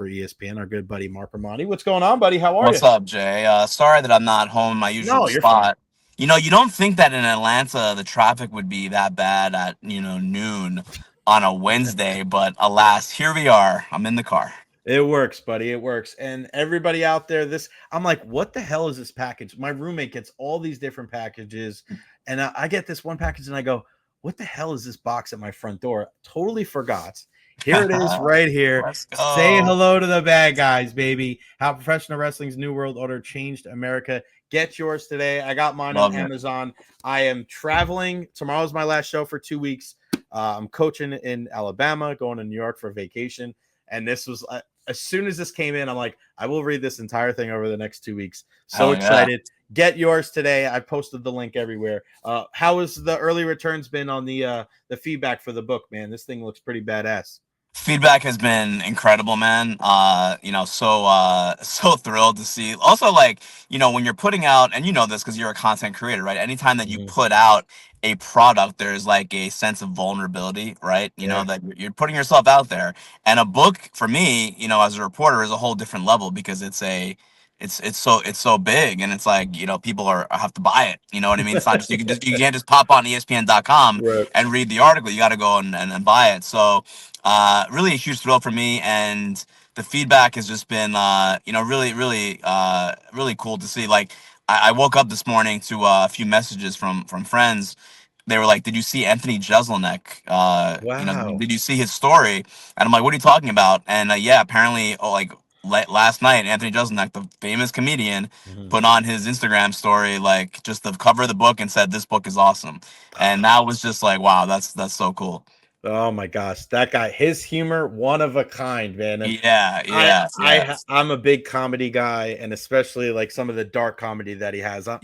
for ESPN, our good buddy Marc Raimondi. What's going on, buddy? How are you? What's up, Jay? Sorry that I'm not home in my usual No, you're fine. spot. You don't think that in Atlanta the traffic would be that bad at, noon on a Wednesday, but alas, here we are. I'm in the car. It works, buddy. It works. And everybody out there, I'm like, what the hell is this package? My roommate gets all these different packages, and I get this one package, and I go, what the hell is this box at my front door? Totally forgot. Here it is right here. Let's go. Say hello to the bad guys, baby. How Professional Wrestling's New World Order Changed America. Get yours today. I got mine on Amazon. I am traveling. Tomorrow's my last show for 2 weeks. I'm coaching in Alabama, going to New York for vacation. And this was as soon as this came in, I'm like, I will read this entire thing over the next 2 weeks. So excited. Get yours today. I posted the link everywhere. How has the early returns been on the feedback for the book, man? This thing looks pretty badass. Feedback has been incredible, man. So thrilled to see. Also, when you're putting out, and you know this because you're a content creator, right? Anytime that you put out a product, there's like a sense of vulnerability, right? You know that you're putting yourself out there. And a book for me, as a reporter, is a whole different level because it's so big, and it's like, people have to buy it. You know what I mean? It's not just you can't just pop on ESPN.com and read the article. You got to go and buy it. So really a huge thrill for me, and the feedback has just been really cool to see. Like I woke up this morning to a few messages from friends. They were like, did you see Anthony Jeselnik? Wow. Did you see his story? And I'm like, what are you talking about? And apparently, last night, Anthony Jeselnik, the famous comedian, put on his Instagram story, like, just the cover of the book and said, this book is awesome. And that was just like, wow, that's so cool. Oh my gosh, that guy, his humor, one of a kind, man. And I'm a big comedy guy, and especially like some of the dark comedy that he has. I'm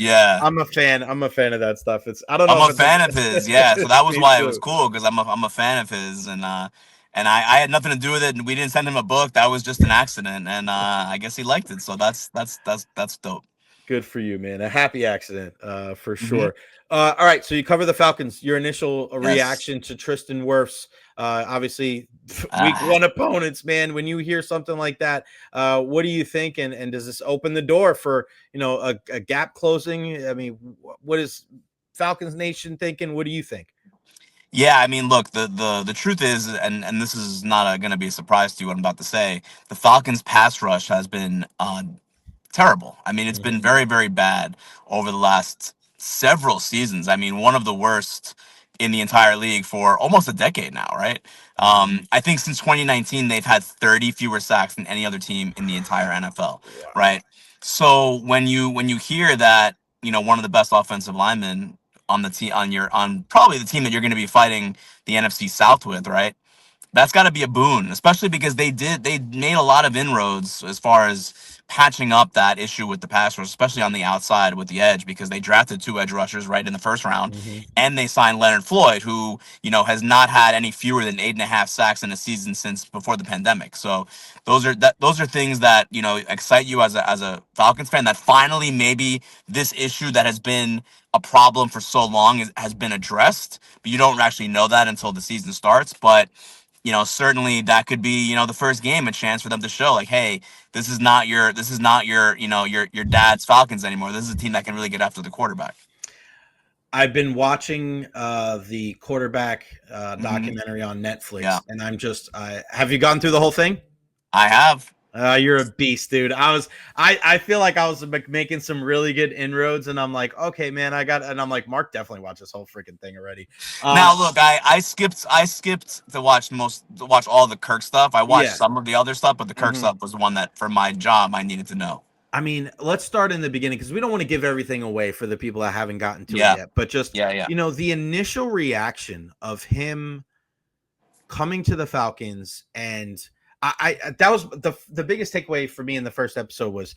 a fan of that stuff. I'm a fan of his. Yeah. So that was why it was cool, because I'm a fan of his, and I had nothing to do with it, and we didn't send him a book. That was just an accident, and I guess he liked it. So that's dope. Good for you, man. A happy accident, for sure. All right, so you cover the Falcons. Your initial reaction to Tristan Wirfs, obviously week one opponents, man. When you hear something like that, what do you think? And does this open the door for a gap closing? I mean, what is Falcons Nation thinking? What do you think? Yeah, I mean, look, the truth is, and this is not going to be a surprise to you what I'm about to say, the Falcons' pass rush has been terrible. I mean, it's been very, very bad over the last several seasons. I mean, one of the worst in the entire league for almost a decade now, right? I think since 2019, they've had 30 fewer sacks than any other team in the entire NFL, right? So when you hear that, one of the best offensive linemen on the team, on probably the team that you're going to be fighting the NFC South with, right? That's got to be a boon, especially because they made a lot of inroads as far as patching up that issue with the pass rush, especially on the outside with the edge, because they drafted 2 edge rushers right in the first round, and they signed Leonard Floyd, who has not had any fewer than 8.5 sacks in a season since before the pandemic. So those are things that excite you as a Falcons fan, that finally maybe this issue that has been a problem for so long has been addressed, but you don't actually know that until the season starts. But certainly that could be, the first game, a chance for them to show, like, hey, this is not your your dad's Falcons anymore. This is a team that can really get after the quarterback. I've been watching the quarterback documentary on Netflix, and I'm just, have you gone through the whole thing? I have. You're a beast, dude. I feel like I was making some really good inroads, and I'm like, okay, man, and I'm like, Mark definitely watched this whole freaking thing already. Now look, I skipped to watch all the Kirk stuff. I watched some of the other stuff, but the Kirk stuff was the one that for my job I needed to know. I mean, let's start in the beginning, because we don't want to give everything away for the people that haven't gotten to it yet. But just the initial reaction of him coming to the Falcons, and that was the biggest takeaway for me in the first episode, was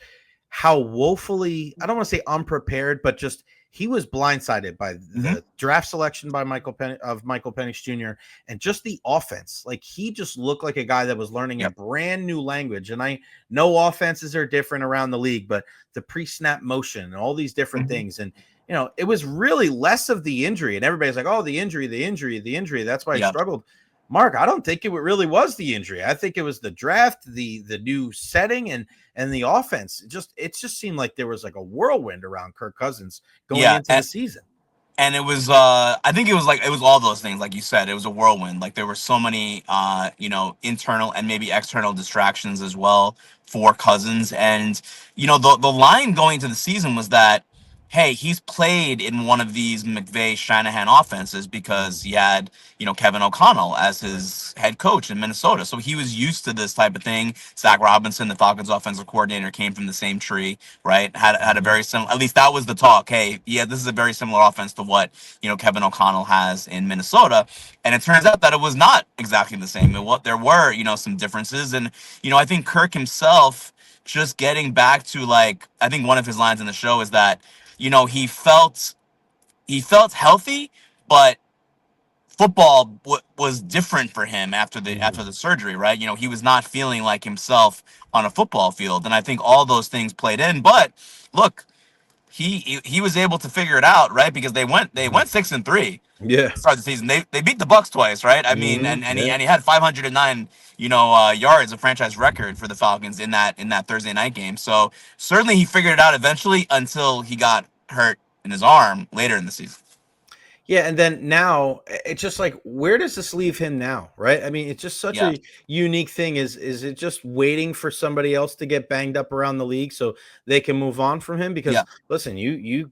how woefully, I don't want to say unprepared, but just he was blindsided by the draft selection by Michael Penix Jr. and just the offense. Like, he just looked like a guy that was learning a brand new language. And I know offenses are different around the league, but the pre-snap motion and all these different things. And, it was really less of the injury. And everybody's like, oh, the injury. That's why he struggled. Mark, I don't think it really was the injury. I think it was the draft, the new setting, and the offense. It just seemed like there was like a whirlwind around Kirk Cousins going Yeah, into the season. and it was I think it was all those things, like you said. It was a whirlwind. Like there were so many internal and maybe external distractions as well for Cousins. And the line going into the season was that, hey, he's played in one of these McVay Shanahan offenses because he had Kevin O'Connell as Right. his head coach in Minnesota, so he was used to this type of thing. Zach Robinson, the Falcons offensive coordinator, came from the same tree, right? Had a very similar, at least that was the talk. Hey, yeah, this is a very similar offense to what Kevin O'Connell has in Minnesota. And it turns out that it was not exactly the same. There were some differences. And I think Kirk himself, just getting back to, like, I think one of his lines in the show is that he felt healthy, but football was different for him after the surgery, right? He was not feeling like himself on a football field, and I think all those things played in. But look, he was able to figure it out, right? Because they went 6-3 Yeah. to start the season. They beat the Bucks twice, right? I mean, and he had 509 yards, a franchise record for the Falcons in that Thursday night game. So certainly he figured it out eventually, until he got hurt in his arm later in the season. Yeah, and then now it's just like, where does this leave him now, right? I mean, it's just such Yeah, a unique thing. Is it just waiting for somebody else to get banged up around the league so they can move on from him? Because yeah, listen, you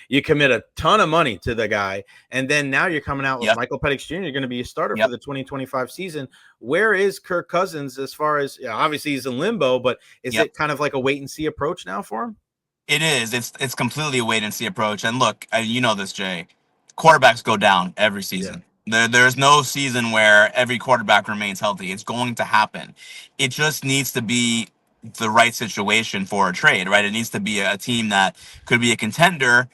you commit a ton of money to the guy, and then now you're coming out with yep, Michael Penix Jr. going to be a starter for yep, the 2025 season. Where is Kirk Cousins as far as, obviously he's in limbo, but is yep. it kind of like a wait and see approach now for him? It is. It's completely a wait and see approach. And look, you know this, Jay. Quarterbacks go down every Yeah. season. There's no season where every quarterback remains healthy. It's going to happen. It just needs to be the right situation for a trade, right? It needs to be a team that could be a contender.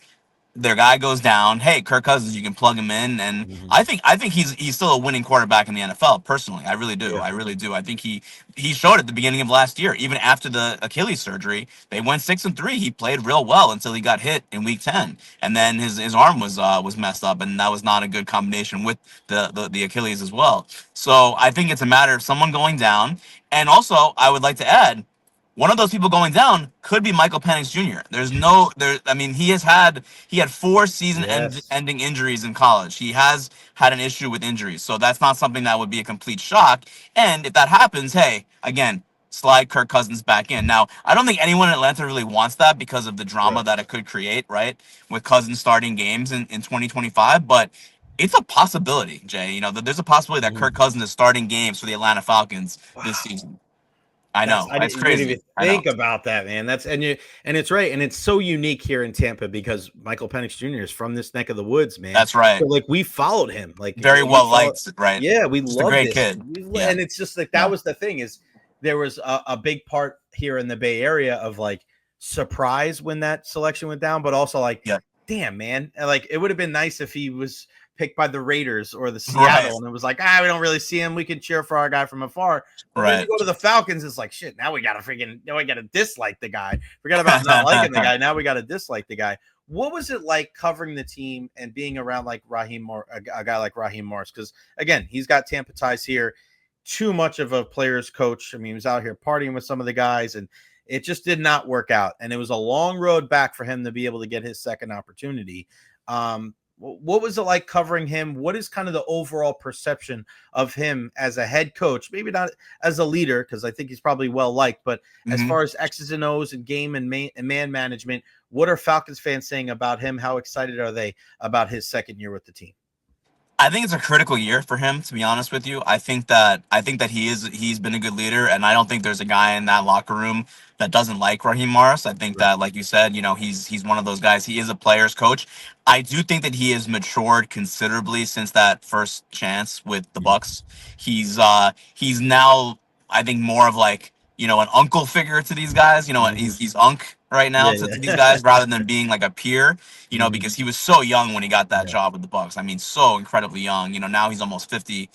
Their guy goes down. Hey, Kirk Cousins, you can plug him in, and Mhm. I think he's still a winning quarterback in the NFL. Personally, I really do. Yeah. I really do. I think he showed at the beginning of last year, even after the Achilles surgery. They went 6-3. He played real well until he got hit in Week 10, and then his arm was messed up, and that was not a good combination with the Achilles as well. So I think it's a matter of someone going down, and also I would like to add, one of those people going down could be Michael Penix Jr. There's no there. I mean, he had 4 Yes. ending injuries in college. He has had an issue with injuries, so that's not something that would be a complete shock. And if that happens, hey, again, slide Kirk Cousins back in. Now, I don't think anyone in Atlanta really wants that because of the drama Right. that it could create, right, with Cousins starting games in 2025, but it's a possibility, Jay. There's a possibility that Mhm. Kirk Cousins is starting games for the Atlanta Falcons this Wow. season. I That's know. I It's didn't crazy. even I know. think about that, man. And it's right, and it's so unique here in Tampa because Michael Penix Jr. is from this neck of the woods, man. That's right. So like we followed him, like Very we well followed. liked, right? Yeah, we Just a love great this, kid. Yeah. and it's just like that Yeah. was the thing is there was a big part here in the Bay Area of like surprise when that selection went down, but also like, Yeah. damn, man, like it would have been nice if he was picked by the Raiders or the Right. Seattle, and it was like, we don't really see him. We can cheer for our guy from afar. But then you Right. go to the Falcons, it's like, shit, now we got to dislike the guy. Forget about not liking the guy. Now we got to dislike the guy. What was it like covering the team and being around like a guy like Raheem Morris? Because again, he's got Tampa ties here. Too much of a player's coach. I mean, he was out here partying with some of the guys, and it just did not work out. And it was a long road back for him to be able to get his second opportunity. What was it like covering him? What is kind of the overall perception of him as a head coach? Maybe not as a leader, because I think he's probably well liked, but as Hmm. far as X's and O's and game and man management, what are Falcons fans saying about him? How excited are they about his second year with the team? I think it's a critical year for him, to be honest with you. I think that he's been a good leader, and I don't think there's a guy in that locker room that doesn't like Raheem Morris. I think Right. that, like you said, he's one of those guys. He is a player's coach. I do think that he has matured considerably since that first chance with the Mhm. Bucks. He's now, I think, more of like, an uncle figure to these guys. Mhm. He's Unc right now Yeah, to these yeah. guys, rather than being like a peer, Mhm. because he was so young when he got that Yeah. job with the Bucks. I mean, so incredibly young. Now he's almost 50.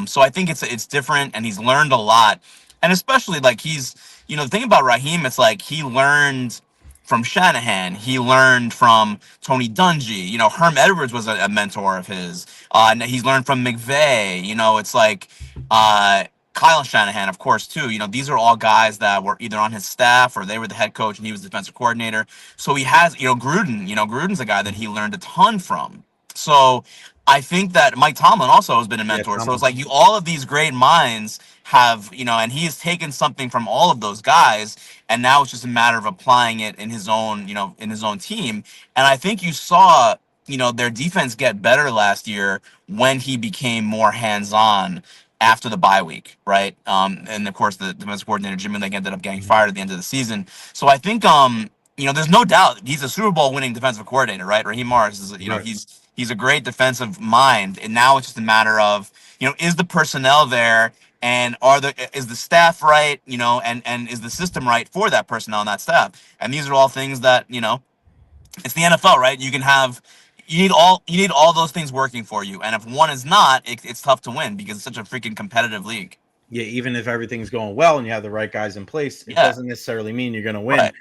So I think it's different, and he's learned a lot. And especially, like, the thing about Raheem, it's like he learned from Shanahan. He learned from Tony Dungy. You know, Herm Edwards was a mentor of his. And he's learned from McVay. You know, it's like Kyle Shanahan, of course, too. You know, these are all guys that were either on his staff or they were the head coach and he was the defensive coordinator. So he has, you know, Gruden. You know, Gruden's a guy that he learned a ton from. So I think that Mike Tomlin also has been a mentor. So it's like all of these great minds have, you know, and he has taken something from all of those guys, and now it's just a matter of applying it in his own, you know, in his own team. And I think you saw, you know, their defense get better last year when he became more hands-on after the bye week, right? And of course the defensive coordinator Jimmy Lake ended up getting fired at the end of the season. So I think you know, there's no doubt he's a Super Bowl winning defensive coordinator, right? Raheem Morris is, you know, he's a great defensive mind, and now it's just a matter of, you know, is the personnel there, and is the staff right, you know, and is the system right for that personnel and that staff? And these are all things that, you know, it's the NFL, right? You need all those things working for you, and if one is not, it's tough to win because it's such a freaking competitive league. Yeah, even if everything's going well and you have the right guys in place, it doesn't necessarily mean you're going to win. Right.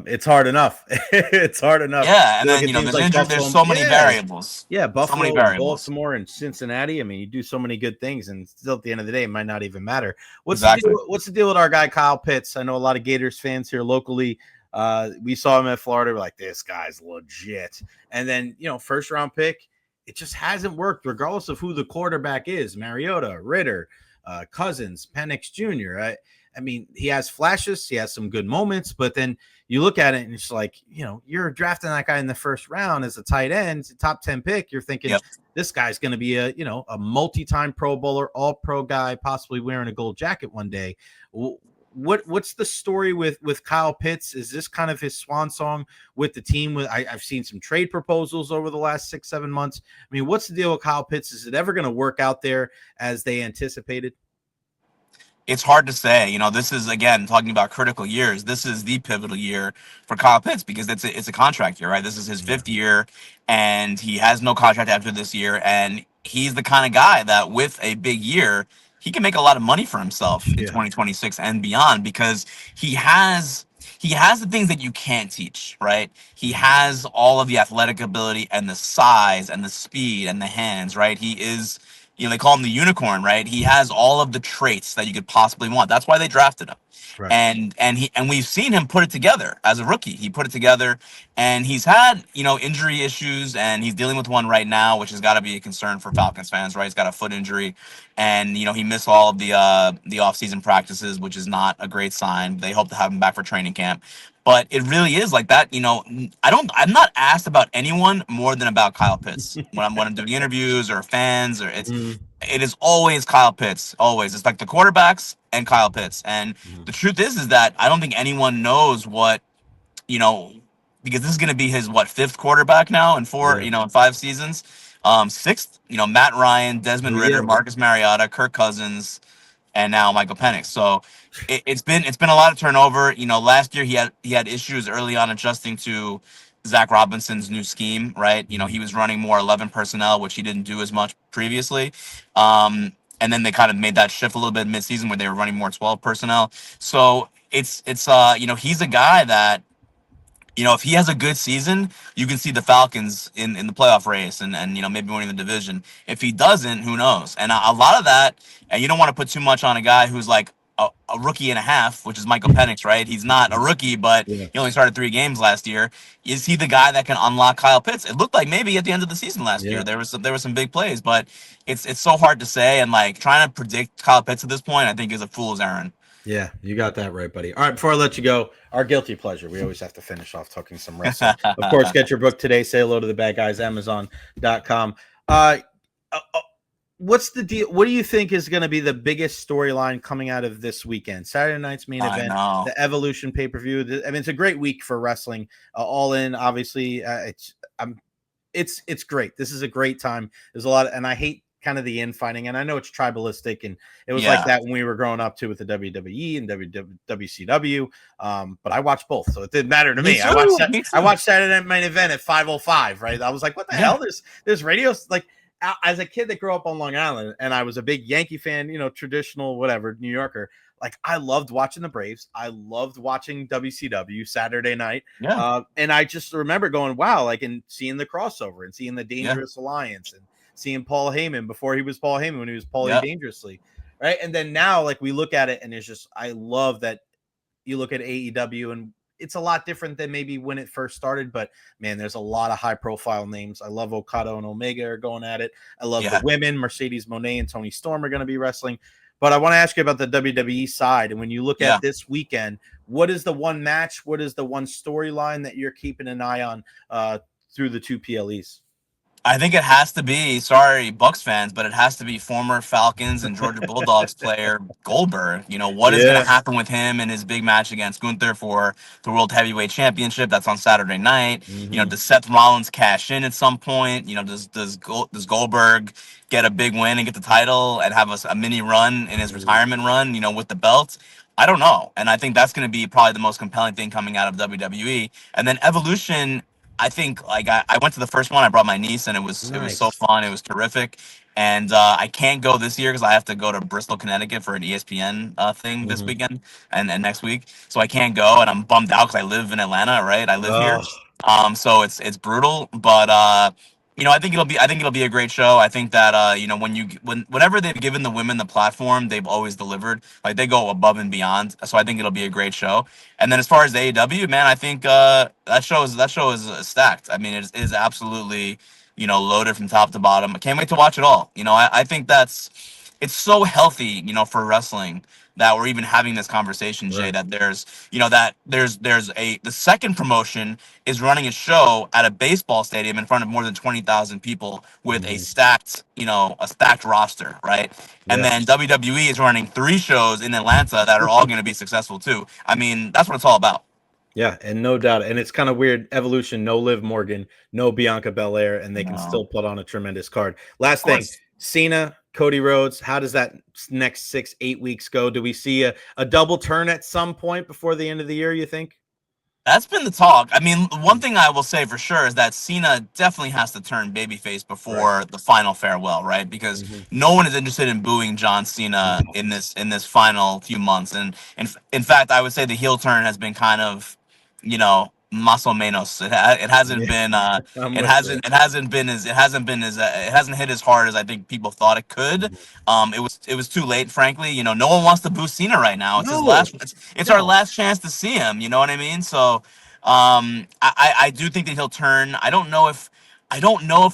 It's hard enough. It's hard enough. Yeah, and then, you know, there's injuries. There's so many variables. Yeah, Buffalo, Baltimore, and Cincinnati. I mean, you do so many good things, and still at the end of the day, it might not even matter. What's the deal with our guy Kyle Pitts? I know a lot of Gators fans here locally. We saw him at Florida. We're like, this guy's legit. And then, you know, first round pick, it just hasn't worked, regardless of who the quarterback is. Mariota, Ritter, Cousins, Penix Jr. I mean, he has flashes, he has some good moments, but then you look at it and it's like, you know, you're drafting that guy in the first round as a tight end, top 10 pick. You're thinking this guy's going to be a multi-time Pro Bowler, all pro guy, possibly wearing a gold jacket one day. What's the story with Kyle Pitts? Is this kind of his swan song with the team? I've seen some trade proposals over the last 6-7 months. I mean, what's the deal with Kyle Pitts? Is it ever going to work out there as they anticipated? It's hard to say. You know, this is, again, talking about critical years. This is the pivotal year for Kyle Pitts because it's a contract year, right? This is his fifth year, and he has no contract after this year. And he's the kind of guy that with a big year, he can make a lot of money for himself in 2026 and beyond because he has the things that you can't teach, right? He has all of the athletic ability and the size and the speed and the hands, right? He is, you know, they call him the unicorn, right? He has all of the traits that you could possibly want. That's why they drafted him. Right. And we've seen him put it together as a rookie. He put it together, and he's had, you know, injury issues, and he's dealing with one right now, which has got to be a concern for Falcons fans, right? He's got a foot injury, and, you know, he missed all of the offseason practices, which is not a great sign. They hope to have him back for training camp. But it really is like that, you know. I'm not asked about anyone more than about Kyle Pitts when I'm doing interviews or fans, or it is always Kyle Pitts. Always. It's like the quarterbacks and Kyle Pitts. And the truth is that I don't think anyone knows what, you know, because this is going to be his fifth quarterback now in in 5 seasons. Sixth, you know, Matt Ryan, Desmond Ritter, Marcus Mariota, Kirk Cousins, and now Michael Penix. So it's been a lot of turnover. You know, last year he had issues early on adjusting to Zach Robinson's new scheme, right? You know, he was running more 11 personnel, which he didn't do as much previously. And then they kind of made that shift a little bit midseason where they were running more 12 personnel. So it's you know, he's a guy that, you know, if he has a good season, you can see the Falcons in the playoff race and you know, maybe winning the division. If he doesn't, who knows? And a lot of that, and you don't want to put too much on a guy who's like a rookie and a half, which is Michael Penix, right? He's not a rookie, but he only started 3 games last year. Is he the guy that can unlock Kyle Pitts? It looked like maybe at the end of the season last year there were some big plays, but it's so hard to say. And like trying to predict Kyle Pitts at this point, I think is a fool's errand. Yeah, you got that right, buddy. All right, before I let you go, our guilty pleasure. We always have to finish off talking some wrestling. Of course, get your book today. Say hello to the bad guys, Amazon.com. What's the deal? What do you think is going to be the biggest storyline coming out of this weekend? Saturday night's main event, the Evolution pay-per-view. I mean, it's a great week for wrestling. All in, obviously. It's great. This is a great time. There's a lot and I hate kind of the infighting, and I know it's tribalistic, and it was like that when we were growing up too with the WWE and WCW. But I watched both, so it didn't matter to me. I watched Saturday Night Main Event at 5:05. Right, I was like, what the hell? There's radios like. As a kid that grew up on Long Island, and I was a big Yankee fan, you know, traditional, whatever, New Yorker, like I loved watching the Braves. I loved watching WCW Saturday night. Yeah. And I just remember going, wow, like, and seeing the crossover and seeing the Dangerous Alliance and seeing Paul Heyman before he was Paul Heyman, when he was Paulie Dangerously. Right. And then now, like, we look at it and it's just, I love that you look at AEW and it's a lot different than maybe when it first started, but man, there's a lot of high profile names. I love Okada and Omega are going at it. I love the women. Mercedes Moné and Toni Storm are going to be wrestling. But I want to ask you about the WWE side. And when you look at this weekend, what is the one match? What is the one storyline that you're keeping an eye on through the two PLEs? I think it has to be, sorry, Bucks fans, but it has to be former Falcons and Georgia Bulldogs player Goldberg. You know, what is going to happen with him in his big match against Gunther for the World Heavyweight Championship? That's on Saturday night. You know, does Seth Rollins cash in at some point? You know, does Goldberg get a big win and get the title and have a mini run in his retirement run, you know, with the belt? I don't know. And I think that's going to be probably the most compelling thing coming out of WWE. And then Evolution, I think, like, I went to the first one. I brought my niece, and it was so fun. It was terrific. And I can't go this year because I have to go to Bristol, Connecticut for an ESPN thing this weekend and next week. So I can't go, and I'm bummed out because I live in Atlanta, right? I live here. So it's brutal, but you know, I think it'll be a great show. I think that you know, whenever they've given the women the platform, they've always delivered. Like, they go above and beyond. So I think it'll be a great show. And then as far as the AEW, man, I think that show is stacked. I mean, it is absolutely, you know, loaded from top to bottom. I can't wait to watch it all. You know, I think it's so healthy, you know, for wrestling that we're even having this conversation, Jay, that there's the second promotion is running a show at a baseball stadium in front of more than 20,000 people with a stacked roster, right? And then WWE is running 3 shows in Atlanta that are all going to be successful too. I mean, that's what it's all about. Yeah, and no doubt. And it's kind of weird. Evolution, no Liv Morgan, no Bianca Belair, and they can still put on a tremendous card. Last thing, Cena, Cody Rhodes, how does that next 6-8 weeks go? Do we see a double turn at some point before the end of the year, you think? That's been the talk. I mean, one thing I will say for sure is that Cena definitely has to turn babyface before the final farewell, right? Because no one is interested in booing John Cena in this final few months. And in fact, I would say the heel turn has been kind of, you know, más o menos. It hasn't been it hasn't hit as hard as I think people thought it could. It was too late, frankly. You know, no one wants to boo Cena right now. It's his last. It's our last chance to see him. You know what I mean? So, I do think that he'll turn. I don't know if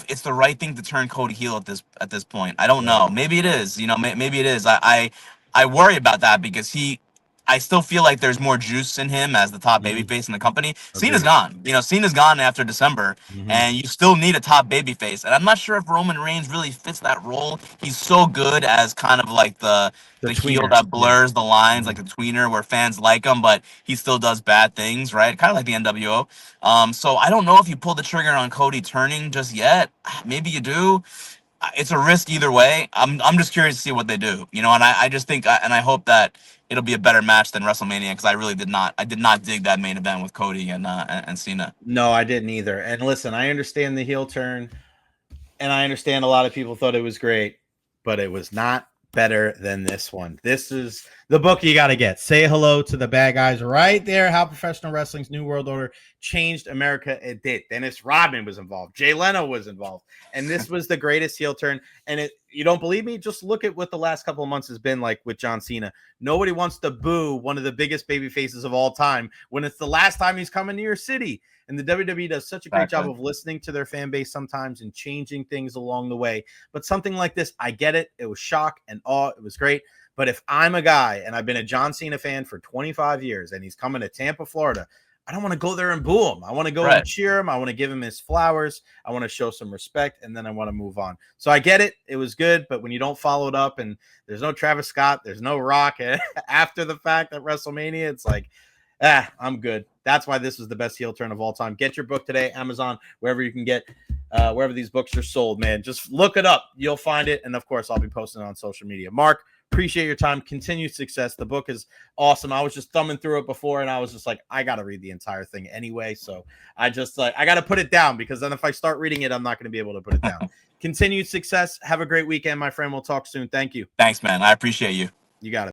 it's the right thing to turn Cody heel at this point. I don't know. Maybe it is. You know, maybe it is. I worry about that because I still feel like there's more juice in him as the top babyface in the company. Cena's gone. You know, Cena's gone after December, and you still need a top babyface. And I'm not sure if Roman Reigns really fits that role. He's so good as kind of like the heel that blurs the lines, like the tweener, where fans like him, but he still does bad things, right? Kind of like the NWO. So I don't know if you pull the trigger on Cody turning just yet. Maybe you do. It's a risk either way. I'm just curious to see what they do, you know. And I just think, and I hope that it'll be a better match than WrestleMania, because I did not dig that main event with Cody and Cena. No, I didn't either. And listen, I understand the heel turn, and I understand a lot of people thought it was great, but it was not better than this one. This is the book you got to get. Say hello to the bad guys right there. How Professional Wrestling's New World Order changed America. It did. Dennis Rodman was involved. Jay Leno was involved. And this was the greatest heel turn. And you don't believe me? Just look at what the last couple of months has been like with John Cena. Nobody wants to boo one of the biggest baby faces of all time when it's the last time he's coming to your city. And the WWE does such a great job of listening to their fan base sometimes and changing things along the way. But something like this, I get it. It was shock and awe. It was great. But if I'm a guy and I've been a John Cena fan for 25 years and he's coming to Tampa, Florida, I don't want to go there and boo him. I want to go and cheer him. I want to give him his flowers. I want to show some respect, and then I want to move on. So I get it. It was good, but when you don't follow it up and there's no Travis Scott, there's no Rock after the fact at WrestleMania, it's like, I'm good. That's why this is the best heel turn of all time. Get your book today, Amazon, wherever you can get, wherever these books are sold, man. Just look it up. You'll find it. And, of course, I'll be posting it on social media. Mark, appreciate your time. Continued success. The book is awesome. I was just thumbing through it before, and I was just like, I got to read the entire thing anyway. So I just I got to put it down, because then if I start reading it, I'm not going to be able to put it down. Continued success. Have a great weekend, my friend. We'll talk soon. Thank you. Thanks, man. I appreciate you. You got it.